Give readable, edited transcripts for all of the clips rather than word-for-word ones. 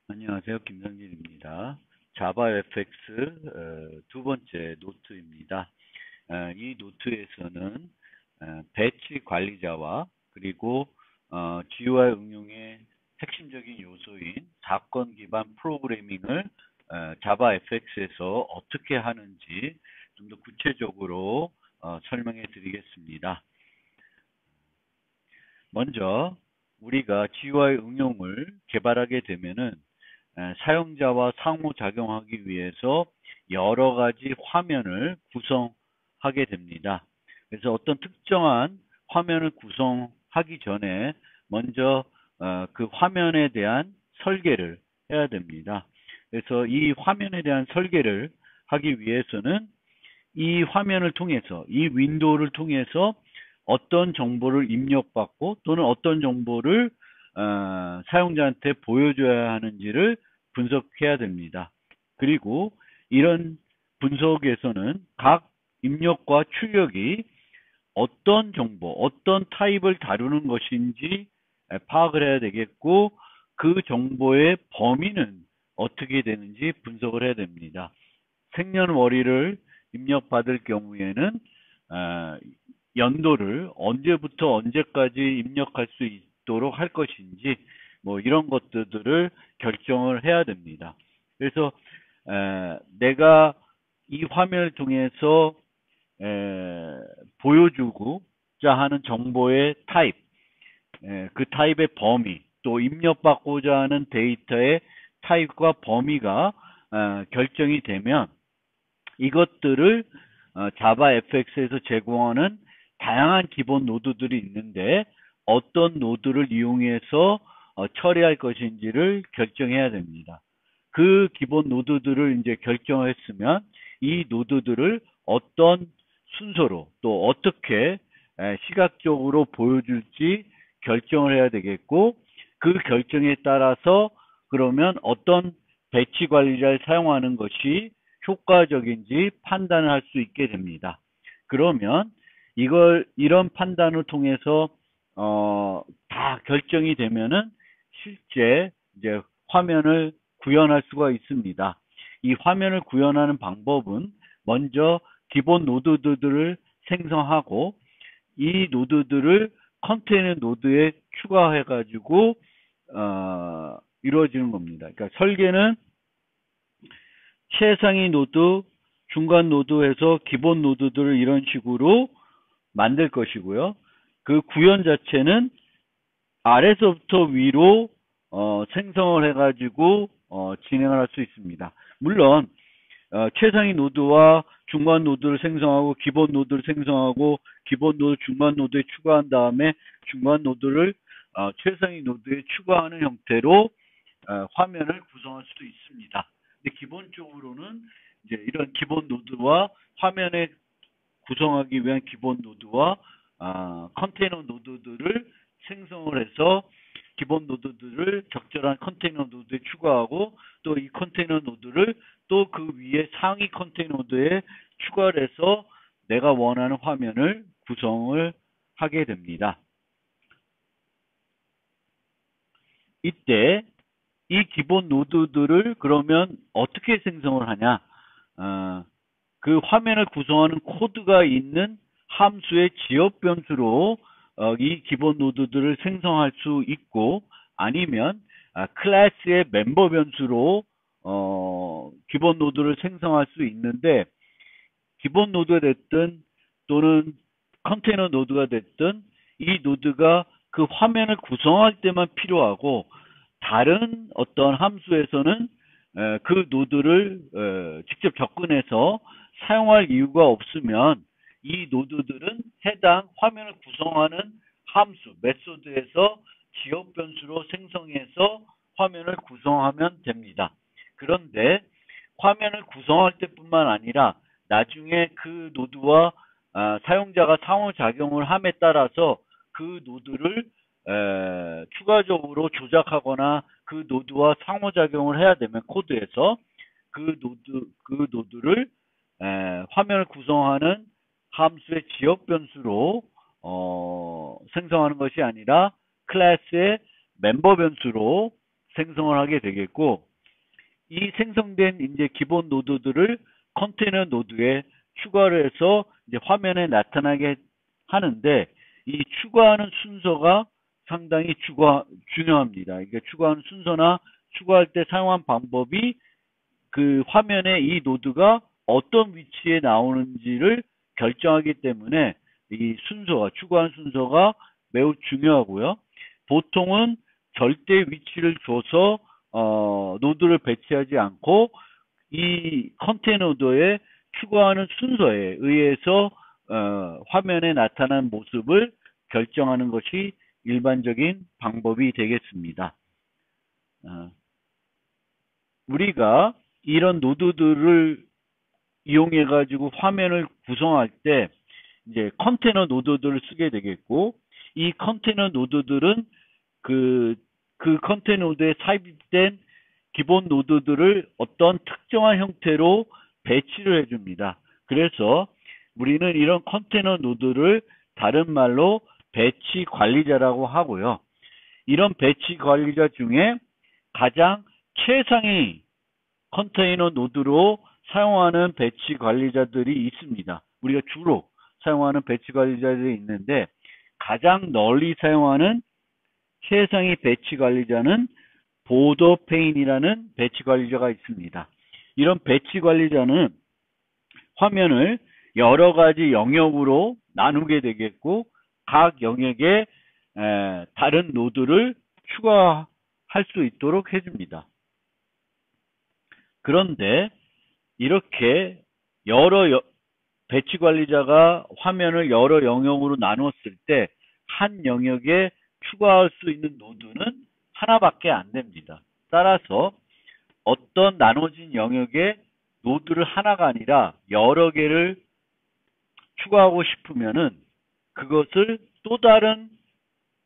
안녕하세요. 김성진입니다. 자바 FX 두 번째 노트입니다. 이 노트에서는 배치 관리자와 그리고 GUI 응용의 핵심적인 요소인 사건 기반 프로그래밍을 자바 FX에서 어떻게 하는지 좀 더 구체적으로 설명해 드리겠습니다. 먼저 우리가 GUI 응용을 개발하게 되면은 사용자와 상호작용하기 위해서 여러 가지 화면을 구성하게 됩니다. 그래서 어떤 특정한 화면을 구성하기 전에 먼저 그 화면에 대한 설계를 해야 됩니다. 그래서 이 화면에 대한 설계를 하기 위해서는 이 화면을 통해서, 이 윈도우를 통해서 어떤 정보를 입력받고 또는 어떤 정보를 사용자한테 보여줘야 하는지를 분석해야 됩니다. 그리고 이런 분석에서는 각 입력과 출력이 어떤 정보, 어떤 타입을 다루는 것인지 파악을 해야 되겠고, 그 정보의 범위는 어떻게 되는지 분석을 해야 됩니다. 생년월일을 입력받을 경우에는 어, 연도를 언제부터 언제까지 입력할 수 있도록 할 것인지 뭐 이런 것들을 결정을 해야 됩니다. 그래서 내가 이 화면을 통해서 보여주고자 하는 정보의 타입, 그 타입의 범위, 또 입력받고자 하는 데이터의 타입과 범위가 결정이 되면 이것들을 자바 FX에서 제공하는 다양한 기본 노드들이 있는데 어떤 노드를 이용해서 처리할 것인지를 결정해야 됩니다. 그 기본 노드들을 이제 결정했으면 이 노드들을 어떤 순서로 또 어떻게 시각적으로 보여줄지 결정을 해야 되겠고, 그 결정에 따라서 그러면 어떤 배치 관리자를 사용하는 것이 효과적인지 판단을 할 수 있게 됩니다. 그러면 이런 판단을 통해서 다 결정이 되면은 실제 이제 화면을 구현할 수가 있습니다. 이 화면을 구현하는 방법은 먼저 기본 노드들을 생성하고 이 노드들을 컨테이너 노드에 추가해 가지고 이루어지는 겁니다. 그러니까 설계는 최상위 노드, 중간 노드에서 기본 노드들을 이런 식으로 만들 것이고요. 그 구현 자체는 아래서부터 위로 생성을 해가지고 진행을 할 수 있습니다. 물론 최상위 노드와 중간 노드를 생성하고 기본 노드를 생성하고 기본 노드, 중간 노드에 추가한 다음에 중간 노드를 최상위 노드에 추가하는 형태로 화면을 구성할 수도 있습니다. 근데 기본적으로는 이제 이런 기본 노드와 화면에 구성하기 위한 기본 노드와 컨테이너 노드들을 생성을 해서 기본 노드들을 적절한 컨테이너 노드에 추가하고 또 이 컨테이너 노드를 또 그 위에 상위 컨테이너 노드에 추가를 해서 내가 원하는 화면을 구성을 하게 됩니다. 이때 이 기본 노드들을 그러면 어떻게 생성을 하냐? 그 화면을 구성하는 코드가 있는 함수의 지역 변수로 이 기본 노드들을 생성할 수 있고, 아니면 클래스의 멤버 변수로 기본 노드를 생성할 수 있는데, 기본 노드가 됐든 또는 컨테이너 노드가 됐든 이 노드가 그 화면을 구성할 때만 필요하고, 다른 어떤 함수에서는 그 노드를 직접 접근해서 사용할 이유가 없으면 이 노드들은 해당 화면을 구성하는 함수, 메소드에서 지역 변수로 생성해서 화면을 구성하면 됩니다. 그런데 화면을 구성할 때뿐만 아니라 나중에 그 노드와 사용자가 상호작용을 함에 따라서 그 노드를 추가적으로 조작하거나 그 노드와 상호작용을 해야 되면 코드에서 그 노드를 화면을 구성하는 함수의 지역 변수로 생성하는 것이 아니라 클래스의 멤버 변수로 생성을 하게 되겠고, 이 생성된 이제 기본 노드들을 컨테이너 노드에 추가를 해서 이제 화면에 나타나게 하는데, 이 추가하는 순서가 상당히 중요합니다. 이게 추가하는 순서나 추가할 때 사용한 방법이 그 화면에 이 노드가 어떤 위치에 나오는지를 결정하기 때문에 이 순서가, 추가한 순서가 매우 중요하고요. 보통은 절대 위치를 줘서 노드를 배치하지 않고 이 컨테이너도에 추가하는 순서에 의해서 화면에 나타난 모습을 결정하는 것이 일반적인 방법이 되겠습니다. 우리가 이런 노드들을 이용해 가지고 화면을 구성할 때 이제 컨테이너 노드들을 쓰게 되겠고, 이 컨테이너 노드들은 그 컨테이너 노드에 삽입된 기본 노드들을 어떤 특정한 형태로 배치를 해줍니다. 그래서 우리는 이런 컨테이너 노드를 다른 말로 배치 관리자라고 하고요. 이런 배치 관리자 중에 가장 최상위 컨테이너 노드로 사용하는 배치 관리자들이 있습니다. 우리가 주로 사용하는 배치 관리자들이 있는데, 가장 널리 사용하는 최상위 배치 관리자는 보더 페인이라는 배치 관리자가 있습니다. 이런 배치 관리자는 화면을 여러 가지 영역으로 나누게 되겠고, 각 영역에 다른 노드를 추가할 수 있도록 해줍니다. 그런데 이렇게 여러 배치 관리자가 화면을 여러 영역으로 나눴을 때 한 영역에 추가할 수 있는 노드는 하나밖에 안 됩니다. 따라서 어떤 나눠진 영역에 노드를 하나가 아니라 여러 개를 추가하고 싶으면은 그것을 또 다른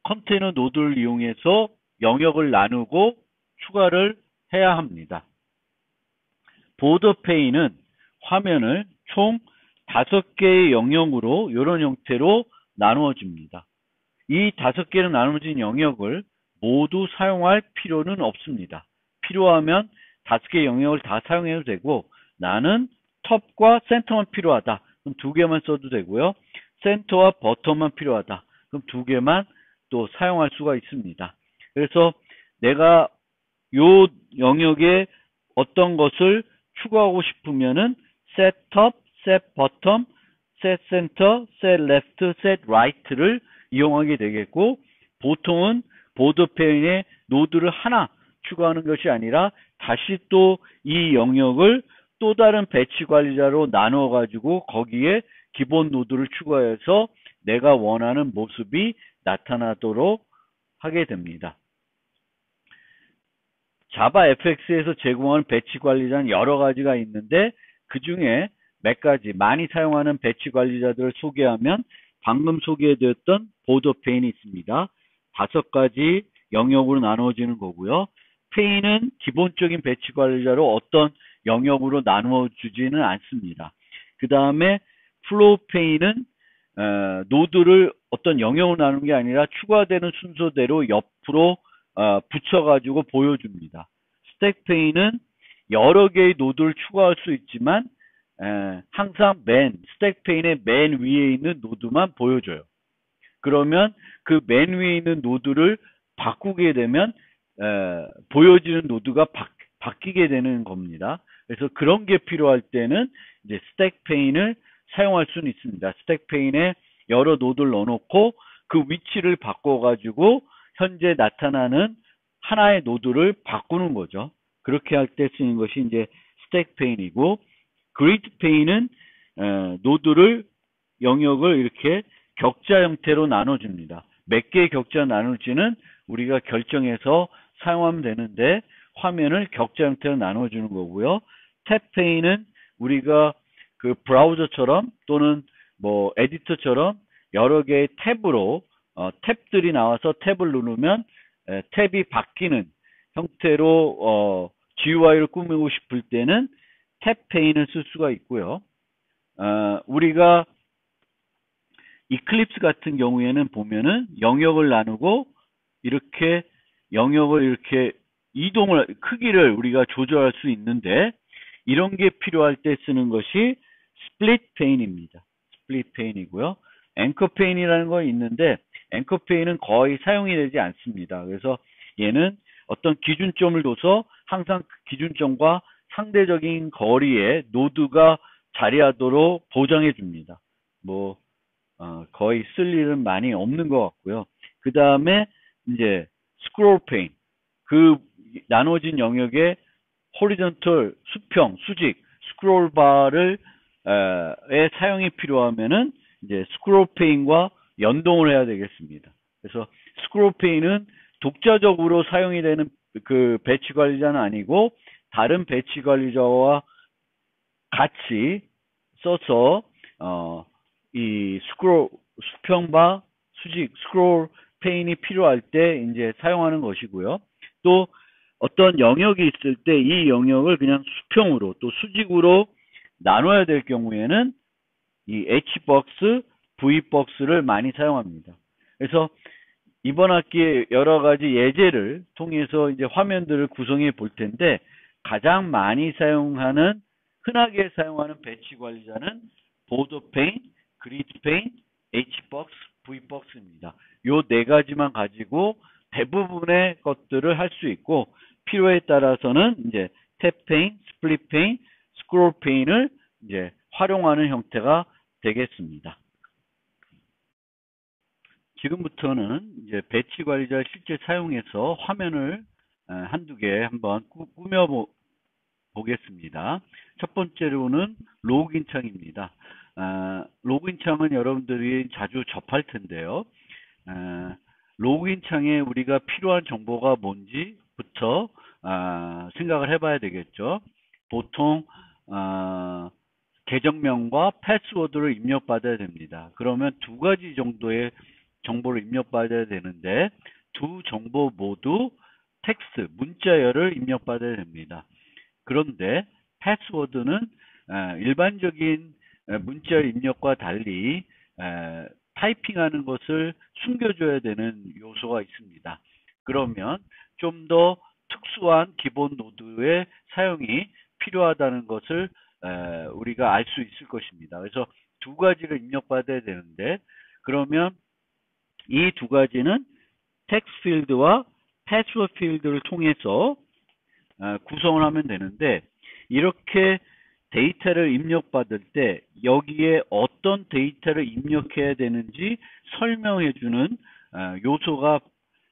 컨테이너 노드를 이용해서 영역을 나누고 추가를 해야 합니다. 보더 페인은 화면을 총 5개의 영역으로 이런 형태로 나누어집니다. 이 5개로 나눠진 영역을 모두 사용할 필요는 없습니다. 필요하면 5개 영역을 다 사용해도 되고, 나는 톱과 센터만 필요하다. 그럼 2개만 써도 되고요. 센터와 버텀만 필요하다. 그럼 2개만 또 사용할 수가 있습니다. 그래서 내가 요 영역에 어떤 것을 추가하고 싶으면은 set top, set bottom, set center, set left, set right를 이용하게 되겠고, 보통은 보드페인에 노드를 하나 추가하는 것이 아니라 다시 또 이 영역을 또 다른 배치 관리자로 나누어 가지고 거기에 기본 노드를 추가해서 내가 원하는 모습이 나타나도록 하게 됩니다. 자바 FX에서 제공하는 배치 관리자는 여러 가지가 있는데, 그 중에 몇 가지 많이 사용하는 배치 관리자들을 소개하면 방금 소개해드렸던 보더 페인이 있습니다. 5가지 영역으로 나누어지는 거고요. 페인은 기본적인 배치 관리자로 어떤 영역으로 나누어 주지는 않습니다. 그 다음에 플로우 페인은 노드를 어떤 영역으로 나누는 게 아니라 추가되는 순서대로 옆으로 붙여가지고 보여줍니다. 스택 페인은 여러 개의 노드를 추가할 수 있지만 항상 스택 페인의 맨 위에 있는 노드만 보여줘요. 그러면 그 맨 위에 있는 노드를 바꾸게 되면 보여지는 노드가 바뀌게 되는 겁니다. 그래서 그런 게 필요할 때는 이제 스택 페인을 사용할 수는 있습니다. 스택 페인에 여러 노드를 넣어놓고 그 위치를 바꿔가지고 현재 나타나는 하나의 노드를 바꾸는 거죠. 그렇게 할 때 쓰는 것이 이제 스택 페인이고, 그리드 페인은 노드를 영역을 이렇게 격자 형태로 나눠줍니다. 몇 개의 격자 나눌지는 우리가 결정해서 사용하면 되는데, 화면을 격자 형태로 나눠주는 거고요. 탭 페인은 우리가 그 브라우저처럼 또는 뭐 에디터처럼 여러 개의 탭으로 탭들이 나와서 탭을 누르면 탭이 바뀌는 형태로 GUI를 꾸미고 싶을 때는 탭 페인을 쓸 수가 있고요. 우리가 이클립스 같은 경우에는 보면은 영역을 나누고 이렇게 영역을 이렇게 크기를 우리가 조절할 수 있는데, 이런 게 필요할 때 쓰는 것이 스플릿 페인입니다. 스플릿 페인이고요. 앵커 페인이라는 거 있는데, 앵커 페인은 거의 사용이 되지 않습니다. 그래서 얘는 어떤 기준점을 둬서 항상 그 기준점과 상대적인 거리에 노드가 자리하도록 보장해 줍니다. 거의 쓸 일은 많이 없는 것 같고요. 그 다음에 이제 스크롤 페인, 그 나눠진 영역에 호리존털, 수평, 수직, 스크롤 바를 의 사용이 필요하면은 이제 스크롤 페인과 연동을 해야 되겠습니다. 그래서 스크롤 페인은 독자적으로 사용이 되는 그 배치 관리자는 아니고, 다른 배치 관리자와 같이 써서 이 수평바, 수직, 스크롤 페인이 필요할 때 이제 사용하는 것이고요. 또 어떤 영역이 있을 때 이 영역을 그냥 수평으로 또 수직으로 나눠야 될 경우에는 이 H박스, V박스를 많이 사용합니다. 그래서 이번 학기에 여러 가지 예제를 통해서 이제 화면들을 구성해 볼 텐데, 가장 많이 흔하게 사용하는 배치 관리자는 보더 페인, 그리드 페인, H박스, V박스입니다. 요 네 가지만 가지고 대부분의 것들을 할 수 있고, 필요에 따라서는 이제 탭 페인, 스플릿 페인, 스크롤 페인을 이제 활용하는 형태가 되겠습니다. 지금부터는 이제 배치 관리자 실제 사용해서 화면을 한두 개 한번 꾸며 보겠습니다. 첫 번째로는 로그인 창입니다. 로그인 창은 여러분들이 자주 접할 텐데요. 로그인 창에 우리가 필요한 정보가 뭔지부터 생각을 해봐야 되겠죠. 보통 계정명과 패스워드를 입력받아야 됩니다. 그러면 두 가지 정도의 정보를 입력받아야 되는데, 두 정보 모두 텍스트, 문자열을 입력받아야 됩니다. 그런데 패스워드는 일반적인 문자 입력과 달리 타이핑하는 것을 숨겨줘야 되는 요소가 있습니다. 그러면 좀 더 특수한 기본 노드의 사용이 필요하다는 것을 우리가 알 수 있을 것입니다. 그래서 두 가지를 입력받아야 되는데, 그러면 이 두 가지는 텍스트 필드와 패스워드 필드를 통해서 구성을 하면 되는데, 이렇게 데이터를 입력받을 때 여기에 어떤 데이터를 입력해야 되는지 설명해주는 요소가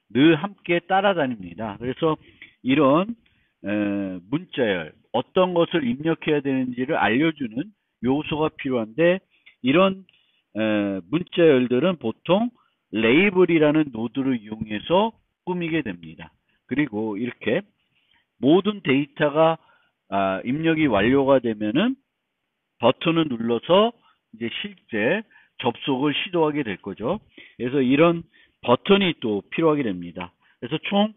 늘 함께 따라다닙니다. 그래서 이런 문자열, 어떤 것을 입력해야 되는지를 알려주는 요소가 필요한데, 이런 문자열들은 보통 레이블이라는 노드를 이용해서 꾸미게 됩니다. 그리고 이렇게 모든 데이터가 입력이 완료가 되면은 버튼을 눌러서 이제 실제 접속을 시도하게 될 거죠. 그래서 이런 버튼이 또 필요하게 됩니다. 그래서 총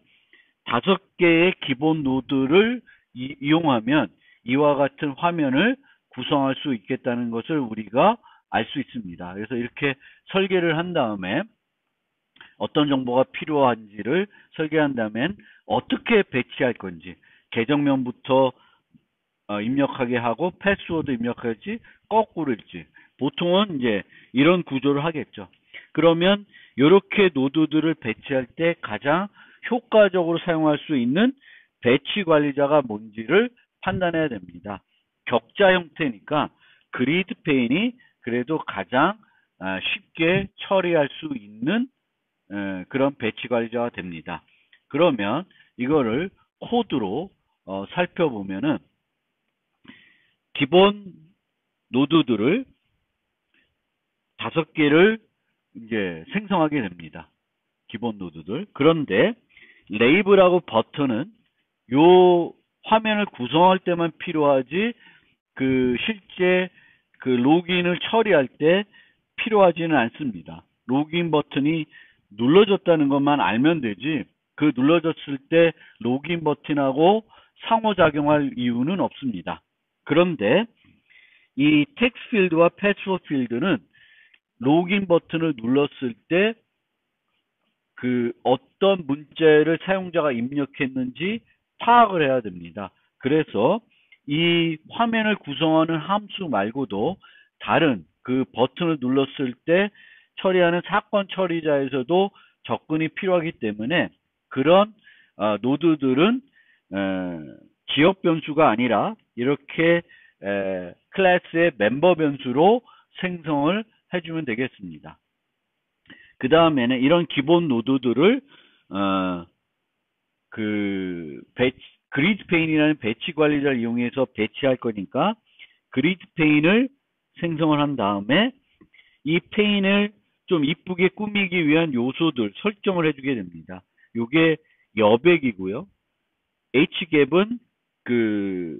5개의 기본 노드를 이용하면 이와 같은 화면을 구성할 수 있겠다는 것을 우리가 알 수 있습니다. 그래서 이렇게 설계를 한 다음에 어떤 정보가 필요한지를 설계한 다음엔 어떻게 배치할 건지, 계정명부터 입력하게 하고 패스워드 입력할지 거꾸로일지, 보통은 이제 이런 구조를 하겠죠. 그러면 이렇게 노드들을 배치할 때 가장 효과적으로 사용할 수 있는 배치 관리자가 뭔지를 판단해야 됩니다. 격자 형태니까 그리드 페인이 그래도 가장 쉽게 처리할 수 있는 그런 배치 관리자가 됩니다. 그러면 이거를 코드로 살펴보면은 기본 노드들을 5개를 이제 생성하게 됩니다. 기본 노드들. 그런데 레이블하고 버튼은 요 화면을 구성할 때만 필요하지, 실제 로그인을 처리할 때 필요하지는 않습니다. 로그인 버튼이 눌러졌다는 것만 알면 되지, 그 눌러졌을 때 로그인 버튼하고 상호작용할 이유는 없습니다. 그런데 이 텍스트 필드와 패스워드 필드는 로그인 버튼을 눌렀을 때 어떤 문자를 사용자가 입력했는지 파악을 해야 됩니다. 그래서 이 화면을 구성하는 함수 말고도 다른 그 버튼을 눌렀을 때 처리하는 사건 처리자에서도 접근이 필요하기 때문에 그런 노드들은 지역 변수가 아니라 이렇게 클래스의 멤버 변수로 생성을 해주면 되겠습니다. 그 다음에는 이런 기본 노드들을 그리드 페인이라는 배치 관리자를 이용해서 배치할 거니까 그리드 페인을 생성을 한 다음에 이 페인을 좀 이쁘게 꾸미기 위한 요소들 설정을 해주게 됩니다. 요게 여백이고요. H갭은 그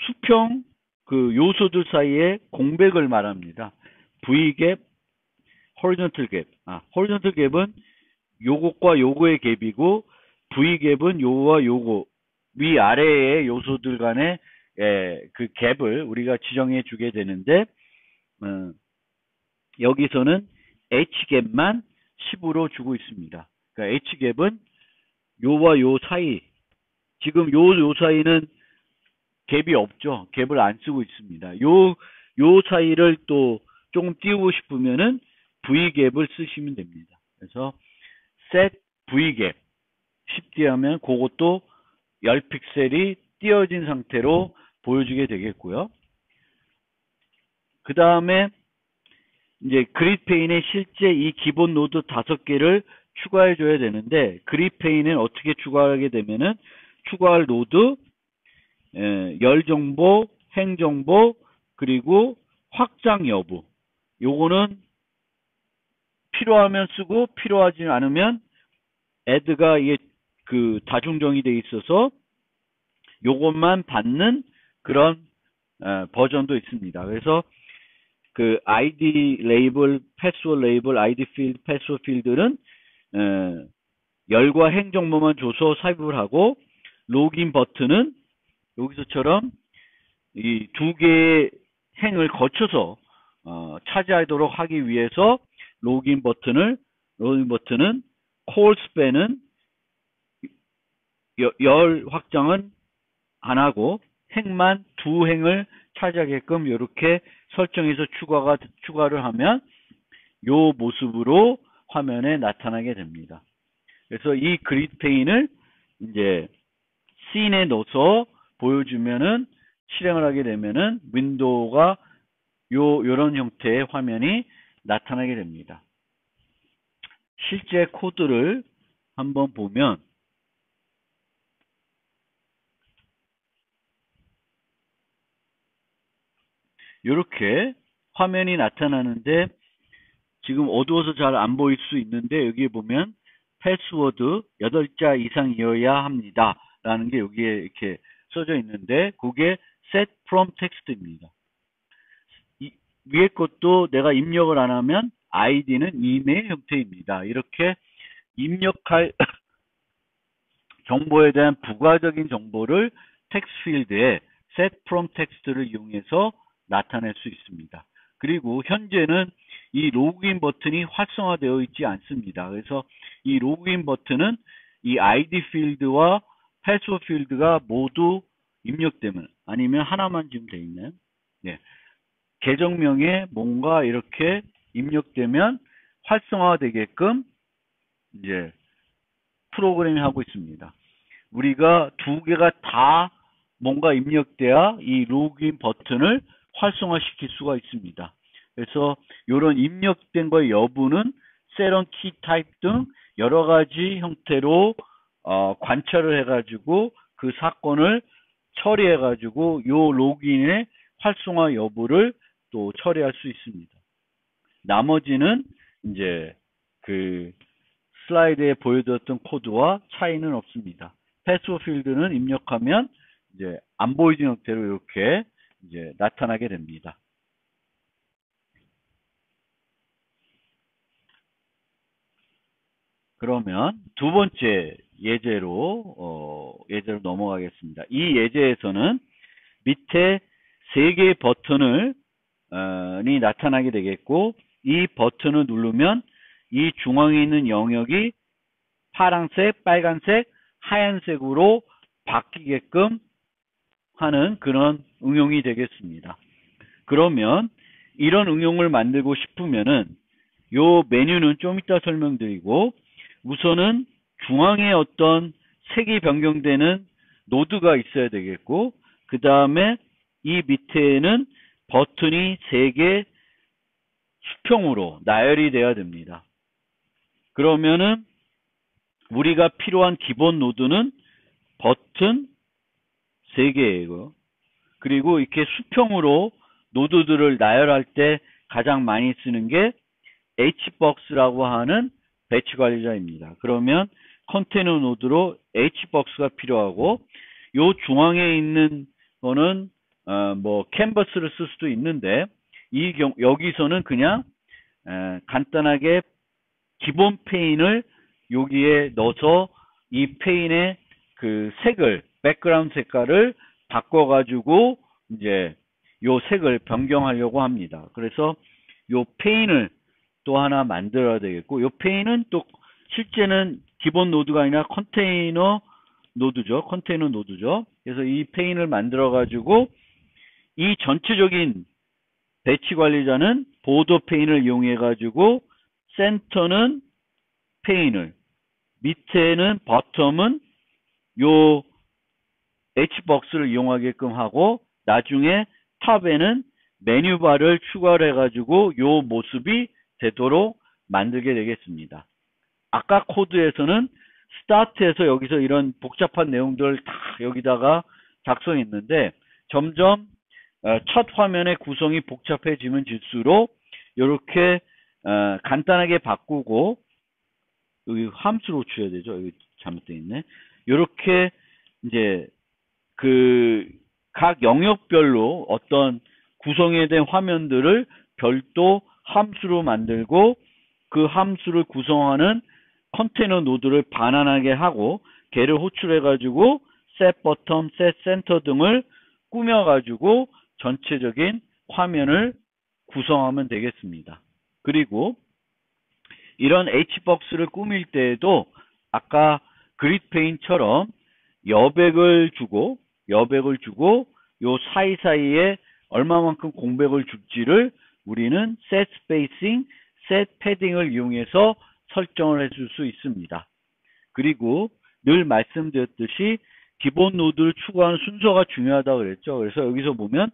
수평 그 요소들 사이에 공백을 말합니다. V갭, horizontal 갭. horizontal 갭은 요것과 요거의 갭이고 V갭은 요거와 요거 위아래의 요소들 간의 그 갭을 우리가 지정해 주게 되는데 여기서는 H갭만 10으로 주고 있습니다. 그러니까 H갭은 요와 요 사이 지금 요 사이는 갭이 없죠. 갭을 안 쓰고 있습니다. 요 사이를 또 조금 띄우고 싶으면은 V갭을 쓰시면 됩니다. 그래서 set V갭 쉽게 하면 그것도 10픽셀이 띄어진 상태로 보여주게 되겠고요. 그 다음에 이제 그리드 페인에 실제 이 기본 노드 5개를 추가해 줘야 되는데 그리드 페인은 어떻게 추가하게 되면은 추가할 노드, 열 정보, 행 정보, 그리고 확장 여부. 요거는 필요하면 쓰고 필요하지 않으면 add가 이게 그 다중정이 돼 있어서 요것만 받는 그런 버전도 있습니다. 그래서 그 ID 레이블, 패스워드 레이블, ID 필드, 패스워드 필드는 열과 행 정보만 줘서 삽입을 하고 로그인 버튼은 여기서처럼 이 두 개의 행을 거쳐서 차지하도록 하기 위해서 로그인 버튼은 콜 스팬은 열 확장은 안 하고 행만 두 행을 차지하게끔 이렇게 설정해서 추가를 하면 요 모습으로 화면에 나타나게 됩니다. 그래서 이 그리드 페인을 이제 씬에 넣어서 보여주면은 실행을 하게 되면은 윈도우가 요런 형태의 화면이 나타나게 됩니다. 실제 코드를 한번 보면 이렇게 화면이 나타나는데 지금 어두워서 잘 안 보일 수 있는데 여기 보면 패스워드 8자 이상이어야 합니다. 라는 게 여기에 이렇게 써져 있는데 그게 set from text입니다. 위에 것도 내가 입력을 안 하면 id는 이메일 형태입니다. 이렇게 입력할 정보에 대한 부가적인 정보를 텍스트 필드에 set from text를 이용해서 나타낼 수 있습니다. 그리고 현재는 이 로그인 버튼이 활성화되어 있지 않습니다. 그래서 이 로그인 버튼은 이 ID 필드와 패스워드 필드가 모두 입력되면 아니면 하나만 지금 되어 있는 계정명에 뭔가 이렇게 입력되면 활성화되게끔 이제 프로그램이 하고 있습니다. 우리가 두 개가 다 뭔가 입력돼야 이 로그인 버튼을 활성화시킬 수가 있습니다. 그래서 이런 입력된 거의 여부는 셋온 키 타입 등 여러 가지 형태로 관찰을 해가지고 그 사건을 처리해가지고 요 로그인의 활성화 여부를 또 처리할 수 있습니다. 나머지는 이제 그 슬라이드에 보여드렸던 코드와 차이는 없습니다. 패스워드 필드는 입력하면 이제 안 보이는 형태로 이렇게 이제 나타나게 됩니다. 그러면 두 번째 예제로 넘어가겠습니다. 이 예제에서는 밑에 세 개의 버튼을 이 나타나게 되겠고 이 버튼을 누르면 이 중앙에 있는 영역이 파란색, 빨간색, 하얀색으로 바뀌게끔 하는 그런 응용이 되겠습니다. 그러면 이런 응용을 만들고 싶으면은 요 메뉴는 좀 이따 설명드리고, 우선은 중앙에 어떤 색이 변경되는 노드가 있어야 되겠고, 그 다음에 이 밑에는 버튼이 3개 수평으로 나열이 돼야 됩니다. 그러면은 우리가 필요한 기본 노드는 버튼 3개예요. 그리고 이렇게 수평으로 노드들을 나열할 때 가장 많이 쓰는 게 Hbox라고 하는 배치 관리자입니다. 그러면 컨테이너 노드로 Hbox가 필요하고, 요 중앙에 있는 거는 뭐 캔버스를 쓸 수도 있는데, 여기서는 그냥 간단하게 기본 페인을 여기에 넣어서 이 페인의 그 색을, 백그라운드 색깔을 바꿔가지고 이제 요 색을 변경하려고 합니다. 그래서 요 페인을 또 하나 만들어야 되겠고, 요 페인은 또 실제는 기본 노드가 아니라 컨테이너 노드죠. 컨테이너 노드죠. 그래서 이 페인을 만들어 가지고 이 전체적인 배치 관리자는 보더 페인을 이용해 가지고 센터는 페인을, 밑에는 버텀은 요 Hbox를 이용하게끔 하고, 나중에 탑에는 메뉴바를 추가를 해가지고 요 모습이 되도록 만들게 되겠습니다. 아까 코드에서는 스타트에서 여기서 이런 복잡한 내용들을 다 여기다가 작성했는데, 점점 첫 화면의 구성이 복잡해지면 질수록 이렇게 간단하게 바꾸고, 여기 함수로 줘야 되죠. 여기 잘못되어 있네. 이렇게 이제 그 각 영역별로 어떤 구성에 된 화면들을 별도 함수로 만들고, 그 함수를 구성하는 컨테이너 노드를 반환하게 하고, 걔를 호출해 가지고 set bottom, set center 등을 꾸며 가지고 전체적인 화면을 구성하면 되겠습니다. 그리고 이런 Hbox를 꾸밀 때에도 아까 그리드 페인처럼 여백을 주고 요 사이사이에 얼마만큼 공백을 줄지를 우리는 set spacing, set padding을 이용해서 설정을 해줄 수 있습니다. 그리고 늘 말씀드렸듯이 기본 노드를 추가하는 순서가 중요하다고 그랬죠. 그래서 여기서 보면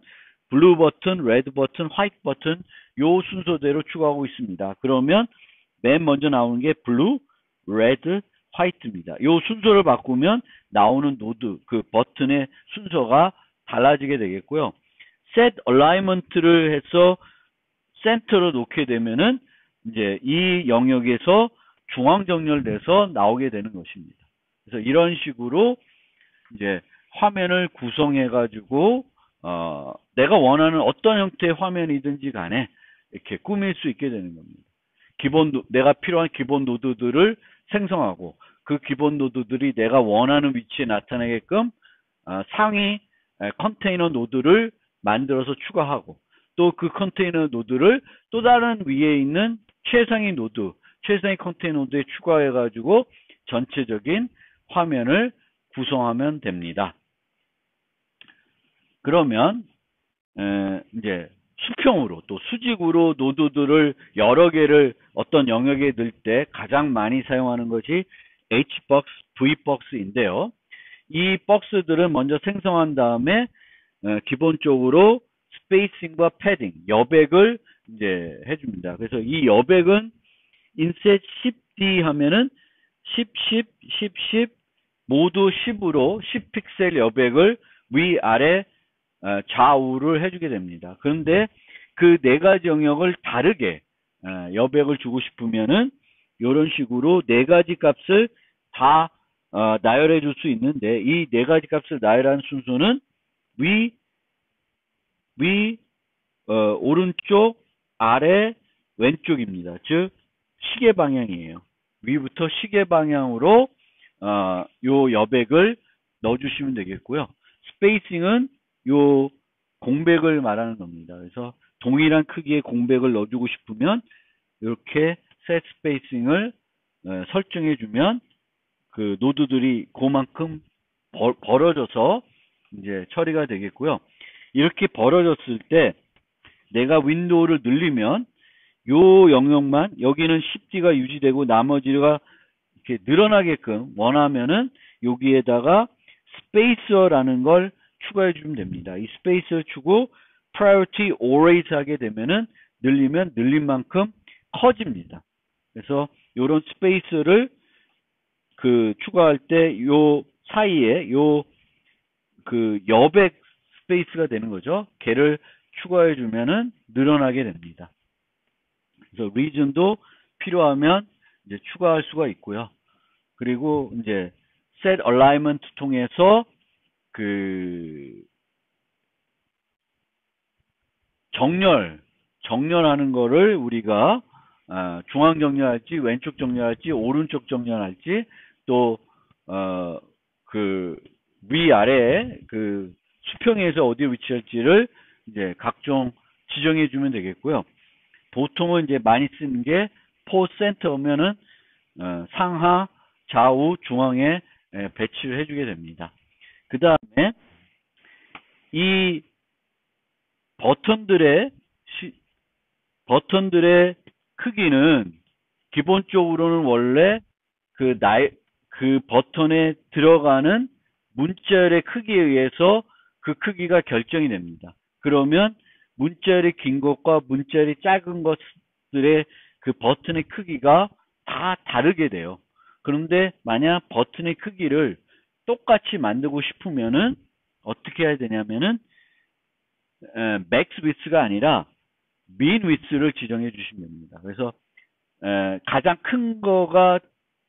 블루 버튼, 레드 버튼, 화이트 버튼 요 순서대로 추가하고 있습니다. 그러면 맨 먼저 나오는 게 블루, 레드, 화이트입니다. 요 순서를 바꾸면 나오는 노드, 그 버튼의 순서가 달라지게 되겠고요. set alignment를 해서 센터로 놓게 되면은 이제 이 영역에서 중앙 정렬돼서 나오게 되는 것입니다. 그래서 이런 식으로 이제 화면을 구성해 가지고 내가 원하는 어떤 형태의 화면이든지 간에 이렇게 꾸밀 수 있게 되는 겁니다. 내가 필요한 기본 노드들을 생성하고, 그 기본 노드들이 내가 원하는 위치에 나타나게끔 상위 컨테이너 노드를 만들어서 추가하고, 또 그 컨테이너 노드를 또 다른 위에 있는 최상위 컨테이너 노드에 추가해 가지고 전체적인 화면을 구성하면 됩니다. 그러면 이제 수평으로 또 수직으로 노드들을 여러 개를 어떤 영역에 넣을 때 가장 많이 사용하는 것이 Hbox, Vbox인데요. 이 박스들은 먼저 생성한 다음에 기본적으로 스페이싱과 패딩, 여백을 이제 해줍니다. 그래서 이 여백은 인셋 10D 하면은 10, 10, 10, 10 모두 10으로 10픽셀 여백을 위아래 좌우를 해주게 됩니다. 그런데 그 네 가지 영역을 다르게 여백을 주고 싶으면은 이런 식으로 네 가지 값을 다 나열해 줄 수 있는데, 이 네 가지 값을 나열하는 순서는 오른쪽, 아래, 왼쪽입니다. 즉 시계 방향이에요. 위부터 시계 방향으로 요 여백을 넣어주시면 되겠고요. 스페이싱은 요 공백을 말하는 겁니다. 그래서 동일한 크기의 공백을 넣어주고 싶으면 이렇게 셋 스페이싱을 설정해 주면 그 노드들이 그만큼 벌어져서 이제 처리가 되겠고요. 이렇게 벌어졌을 때 내가 윈도우를 늘리면 요 영역만 여기는 10D가 유지되고 나머지가 이렇게 늘어나게끔 원하면은 여기에다가 스페이서라는 걸 추가해 주면 됩니다. 이 스페이서를 주고 priority always 하게 되면은 늘리면 늘린 만큼 커집니다. 그래서 요런 스페이스를 그 추가할 때 요 사이에 요 그 여백 스페이스가 되는 거죠. 걔를 추가해 주면은 늘어나게 됩니다. 그래서 region도 필요하면 이제 추가할 수가 있고요. 그리고 이제 set alignment 통해서 그 정렬하는 거를 우리가 중앙 정렬할지 왼쪽 정렬할지 오른쪽 정렬할지 또 그 위아래에 그 수평에서 어디에 위치할지를 이제 각종 지정해 주면 되겠고요. 보통은 이제 많이 쓰는 게 포 센터면은 상하, 좌우, 중앙에 배치를 해주게 됩니다. 그 다음에 이 버튼들의 크기는 기본적으로는 원래 그 버튼에 들어가는 문자열의 크기에 의해서 그 크기가 결정이 됩니다. 그러면 문자열이 긴 것과 문자열이 작은 것들의 그 버튼의 크기가 다 다르게 돼요. 그런데 만약 버튼의 크기를 똑같이 만들고 싶으면은 어떻게 해야 되냐면은 맥스 위스가 아니라 민 위스를 지정해 주시면 됩니다. 그래서 가장 큰 거가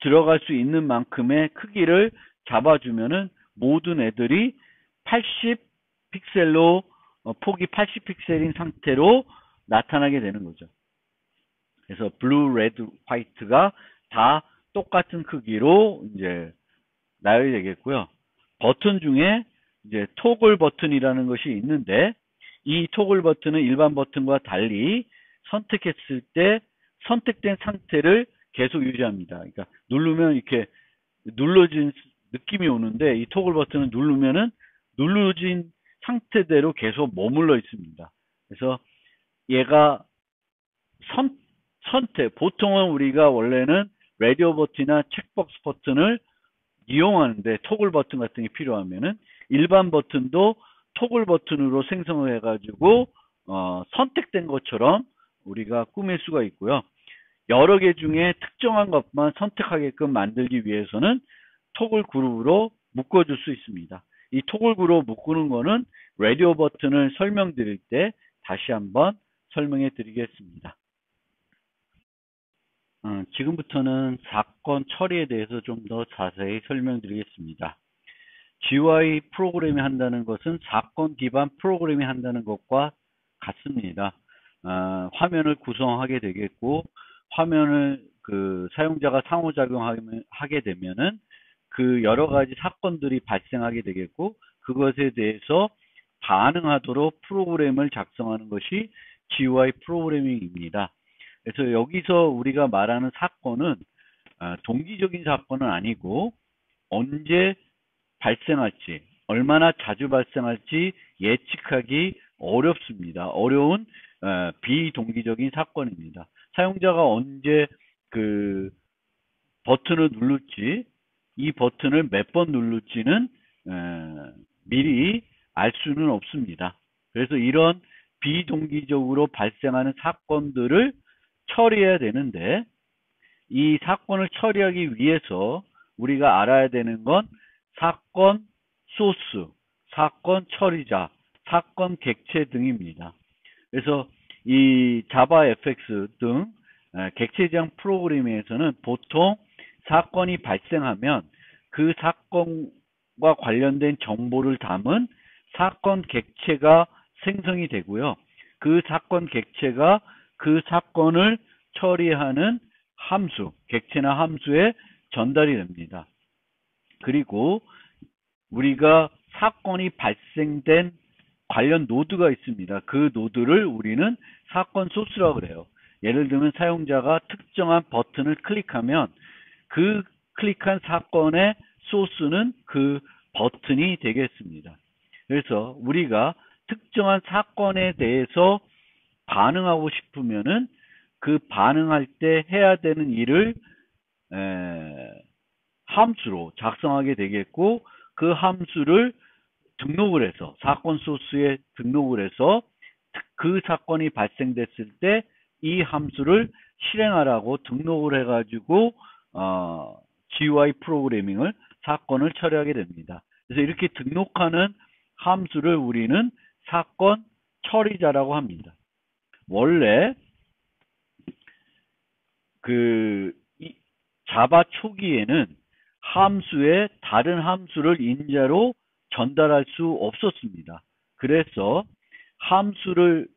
들어갈 수 있는 만큼의 크기를 잡아주면은 모든 애들이 80 픽셀로 폭이 80 픽셀인 상태로 나타나게 되는 거죠. 그래서 블루, 레드, 화이트가 다 똑같은 크기로 이제 나열이 되겠고요. 버튼 중에 이제 토글 버튼이라는 것이 있는데 이 토글 버튼은 일반 버튼과 달리 선택했을 때 선택된 상태를 계속 유지합니다. 그러니까 누르면 이렇게 눌러진 느낌이 오는데 이 토글 버튼을 누르면은 눌러진 상태대로 계속 머물러 있습니다. 그래서 얘가 선택, 보통은 우리가 원래는 라디오 버튼이나 체크박스 버튼을 이용하는데 토글 버튼 같은 게 필요하면은 일반 버튼도 토글 버튼으로 생성을 해가지고 선택된 것처럼 우리가 꾸밀 수가 있고요. 여러 개 중에 특정한 것만 선택하게끔 만들기 위해서는 토글 그룹으로 묶어줄 수 있습니다. 이 토글 그룹 묶는 거는 라디오 버튼을 설명드릴 때 다시 한번 설명해 드리겠습니다. 지금부터는 사건 처리에 대해서 좀 더 자세히 설명드리겠습니다. GUI 프로그램이 한다는 것은 사건 기반 프로그램이 한다는 것과 같습니다. 화면을 구성하게 되겠고 화면을 그 사용자가 상호작용하게 되면은 그 여러 가지 사건들이 발생하게 되겠고 그것에 대해서 반응하도록 프로그램을 작성하는 것이 GUI 프로그래밍입니다. 그래서 여기서 우리가 말하는 사건은 동기적인 사건은 아니고 언제 발생할지 얼마나 자주 발생할지 예측하기 어렵습니다. 어려운 비동기적인 사건입니다. 사용자가 언제 그 버튼을 누를지 이 버튼을 몇 번 누를지는 미리 알 수는 없습니다. 그래서 이런 비동기적으로 발생하는 사건들을 처리해야 되는데 이 사건을 처리하기 위해서 우리가 알아야 되는 건 사건 소스, 사건 처리자, 사건 객체 등입니다. 그래서 이 자바 FX 등 객체 지향 프로그램에서는 보통 사건이 발생하면 그 사건과 관련된 정보를 담은 사건 객체가 생성이 되고요. 그 사건 객체가 그 사건을 처리하는 함수, 객체나 함수에 전달이 됩니다. 그리고 우리가 사건이 발생된 관련 노드가 있습니다. 그 노드를 우리는 사건 소스라고 그래요. 예를 들면 사용자가 특정한 버튼을 클릭하면 그 클릭한 사건의 소스는 그 버튼이 되겠습니다. 그래서 우리가 특정한 사건에 대해서 반응하고 싶으면은 그 반응할 때 해야 되는 일을 함수로 작성하게 되겠고, 그 함수를 등록을 해서 사건 소스에 등록을 해서 그 사건이 발생됐을 때 이 함수를 실행하라고 등록을 해가지고 GUI 프로그래밍을 사건을 처리하게 됩니다. 그래서 이렇게 등록하는 함수를 우리는 사건 처리자라고 합니다. 원래 자바 초기에는 함수에 다른 함수를 인자로 전달할 수 없었습니다. 그래서 함수를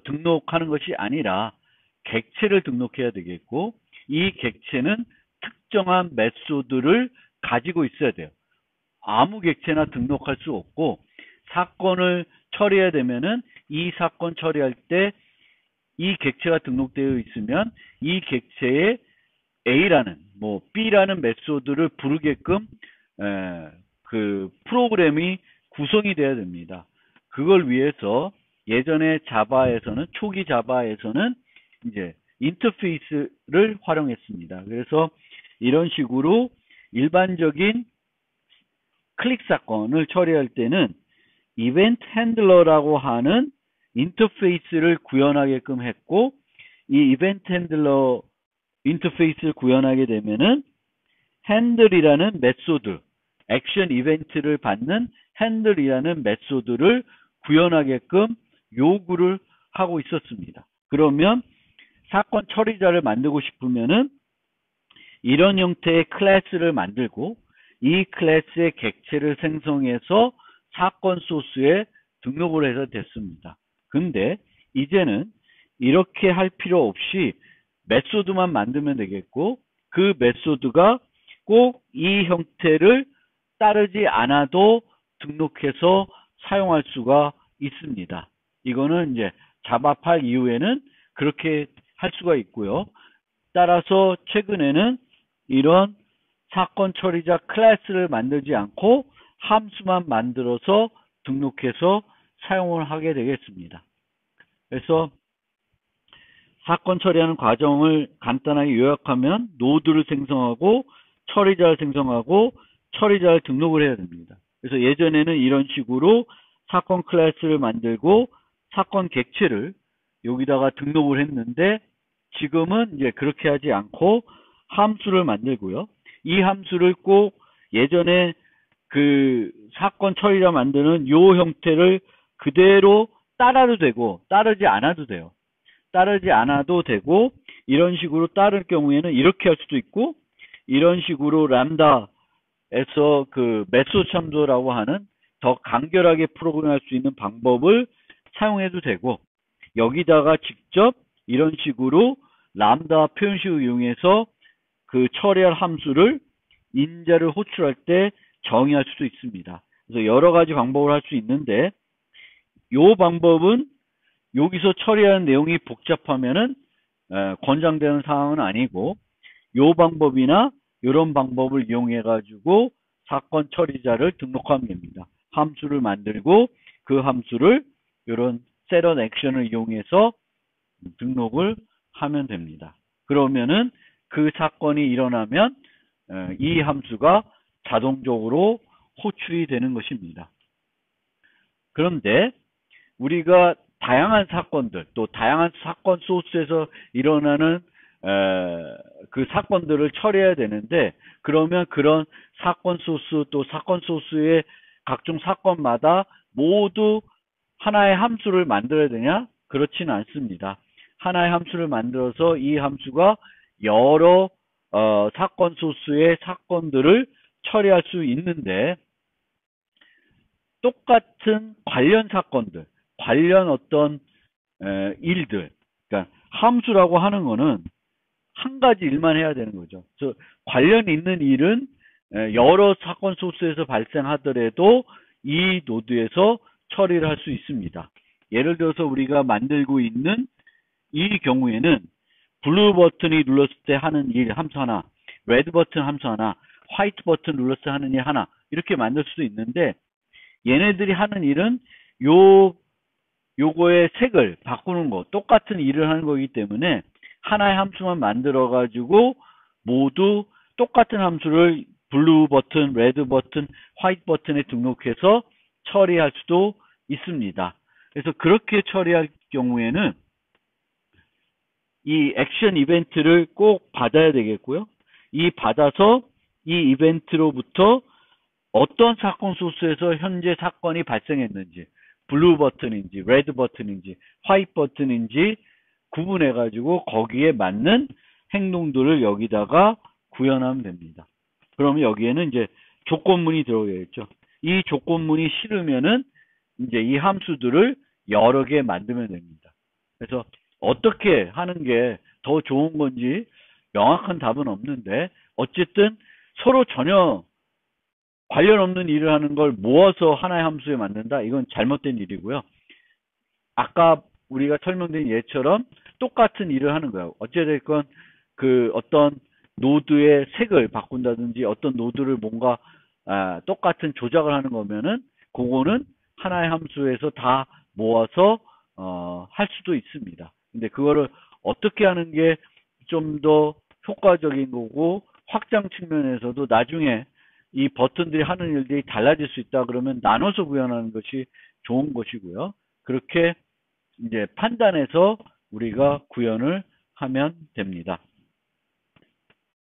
등록하는 것이 아니라 객체를 등록해야 되겠고, 이 객체는 특정한 메소드를 가지고 있어야 돼요. 아무 객체나 등록할 수 없고, 사건을 처리해야 되면은 이 사건 처리할 때 이 객체가 등록되어 있으면 이 객체에 A라는 B라는 메소드를 부르게끔 그 프로그램이 구성이 돼야 됩니다. 그걸 위해서 예전에 자바에서는, 초기 자바에서는 이제 인터페이스를 활용했습니다. 그래서 이런 식으로 일반적인 클릭 사건을 처리할 때는 이벤트 핸들러라고 하는 인터페이스를 구현하게끔 했고, 이 이벤트 핸들러 인터페이스를 구현하게 되면은 핸들이라는 메소드, 액션 이벤트를 받는 핸들이라는 메소드를 구현하게끔 요구를 하고 있었습니다. 그러면 사건 처리자를 만들고 싶으면은 이런 형태의 클래스를 만들고, 이 클래스의 객체를 생성해서 사건 소스에 등록을 해서 됐습니다. 근데 이제는 이렇게 할 필요 없이 메소드만 만들면 되겠고, 그 메소드가 꼭 이 형태를 따르지 않아도 등록해서 사용할 수가 있습니다. 이거는 이제 자바 8 이후에는 그렇게 할 수가 있고요. 따라서 최근에는 이런 사건 처리자 클래스를 만들지 않고 함수만 만들어서 등록해서 사용을 하게 되겠습니다. 그래서 사건 처리하는 과정을 간단하게 요약하면 노드를 생성하고 처리자를 생성하고 처리자를 등록을 해야 됩니다. 그래서 예전에는 이런 식으로 사건 클래스를 만들고 사건 객체를 여기다가 등록을 했는데, 지금은 이제 그렇게 하지 않고 함수를 만들고요. 이 함수를 꼭 예전에 그 사건 처리자 만드는 요 형태를 그대로 따라도 되고 따르지 않아도 돼요. 따르지 않아도 되고, 이런 식으로 따를 경우에는 이렇게 할 수도 있고, 이런 식으로 람다에서 그 메소드 참조라고 하는 더 간결하게 프로그램할 수 있는 방법을 사용해도 되고, 여기다가 직접 이런 식으로 람다 표현식을 이용해서 그 처리할 함수를 인자를 호출할 때 정의할 수도 있습니다. 그래서 여러 가지 방법을 할 수 있는데, 이 방법은 여기서 처리하는 내용이 복잡하면은 권장되는 사항은 아니고, 이 방법이나 이런 방법을 이용해 가지고 사건 처리자를 등록하면 됩니다. 함수를 만들고 그 함수를 이런 셋온 액션을 이용해서 등록을 하면 됩니다. 그러면은 그 사건이 일어나면 이 함수가 자동적으로 호출이 되는 것입니다. 그런데 우리가 다양한 사건들, 또 다양한 사건 소스에서 일어나는 그 사건들을 처리해야 되는데, 그러면 그런 사건 소스, 또 사건 소스의 각종 사건마다 모두 하나의 함수를 만들어야 되냐? 그렇지는 않습니다. 하나의 함수를 만들어서 이 함수가 여러 사건 소스의 사건들을 처리할 수 있는데, 똑같은 관련 사건들, 관련 어떤 일들, 그러니까 함수라고 하는 거는 한 가지 일만 해야 되는 거죠. 그래서 관련 있는 일은 여러 사건 소스에서 발생하더라도 이 노드에서 처리를 할 수 있습니다. 예를 들어서 우리가 만들고 있는 이 경우에는 블루 버튼이 눌렀을 때 하는 일 함수 하나, 레드 버튼 함수 하나, 화이트 버튼 눌러서 하는 일 하나 이렇게 만들 수도 있는데 얘네들이 하는 일은 요거의 색을 바꾸는 거 똑같은 일을 하는 거기 때문에 하나의 함수만 만들어 가지고 모두 똑같은 함수를 블루 버튼, 레드 버튼, 화이트 버튼에 등록해서 처리할 수도 있습니다. 그래서 그렇게 처리할 경우에는 이 액션 이벤트를 꼭 받아야 되겠고요. 이 받아서 이 이벤트로부터 어떤 사건 소스에서 현재 사건이 발생했는지, 블루 버튼인지, 레드 버튼인지, 화이트 버튼인지 구분해 가지고 거기에 맞는 행동들을 여기다가 구현하면 됩니다. 그러면 여기에는 이제 조건문이 들어가겠죠. 이 조건문이 싫으면은 이제 이 함수들을 여러 개 만들면 됩니다. 그래서 어떻게 하는 게 더 좋은 건지 명확한 답은 없는데 어쨌든 서로 전혀 관련 없는 일을 하는 걸 모아서 하나의 함수에 만든다. 이건 잘못된 일이고요. 아까 우리가 설명드린 예처럼 똑같은 일을 하는 거예요. 어찌됐건 그 어떤 노드의 색을 바꾼다든지 어떤 노드를 뭔가 똑같은 조작을 하는 거면은 그거는 하나의 함수에서 다 모아서 할 수도 있습니다. 근데 그거를 어떻게 하는 게 좀 더 효과적인 거고 확장 측면에서도 나중에 이 버튼들이 하는 일들이 달라질 수 있다 그러면 나눠서 구현하는 것이 좋은 것이고요. 그렇게 이제 판단해서 우리가 구현을 하면 됩니다.